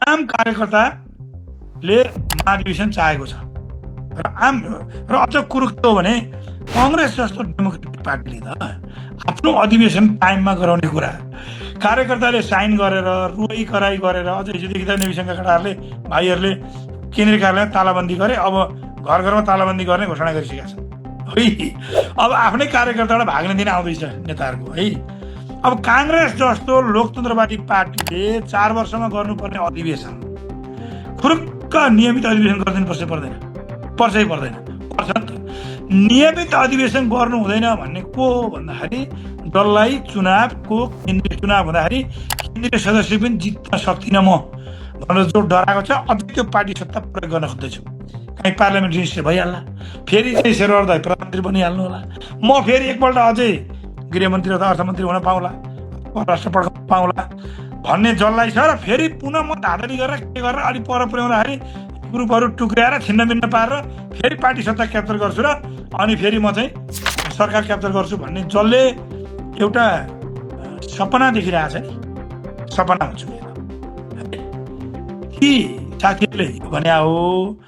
आम कार्यकर्ताले महाधिवेशन चाहेको छ र अझ कुरो के हो भने कांग्रेस जस्तो डेमोक्रेटिक पार्टीले त आफ्नो अधिवेशन टाइममा गराउने कुरा कार्यकर्ताले साइन गरेर रोइ कराई गरेर अझ हिजोदेखि त नेवी संघका केटाहरूले भाइहरूले केन्द्रीय कार्यालय तालाबन्दी गरे, अब घर घरमा तालाबन्दी गर्ने घोषणा गरिसकेका छन् है। अब आफ्नै कार्यकर्तालाई भाग्ने दिन आउँदैछ नेताहरूको है। अब कांग्रेस जस्तो लोकतन्त्रवादी पार्टीले 4 वर्षमा गर्नुपर्ने अधिवेशन खुरुक्क नियमित अधिवेशन गर्नुपर्छ पर्दैन? पर्छै पर्दैन? पर्छ नि त। नियमित अधिवेशन गर्नु हुँदैन भन्ने को हो भन्दाखेरि दललाई चुनावको केन्द्रीय चुनाव हुँदाखेरि केन्द्रीय सदस्य पनि जित्न सक्दिनँ म भनेर जो डराएको छ, अझै त्यो पार्टी सत्ता प्रयोग गर्न खोज्दैछु। कहीँ पार्लियामेन्ट्री मिनिस्टर भइहाल्ला, फेरि चाहिँ शेरबहादुर प्रधानमन्त्री बनिहाल्नु होला, म फेरि एकपल्ट अझै गृहमन्त्री अथवा अर्थमन्त्री हुन पाउँला, परराष्ट्र पठाउन पाउँला भन्ने जसलाई छ र फेरि पुनः म धाँधली गरेर के गरेर अलिक पर पुर्याउँदाखेरि ग्रुपहरू टुक्र्याएर छिन्नभिन्न पारेर फेरि पार्टी सत्ता क्याप्चर गर्छु र अनि फेरि म चाहिँ सरकार क्याप्चर गर्छु भन्ने जसले एउटा सपना देखिरहेछ नि, सपना हुन्छ कि साथीहरूले भने हो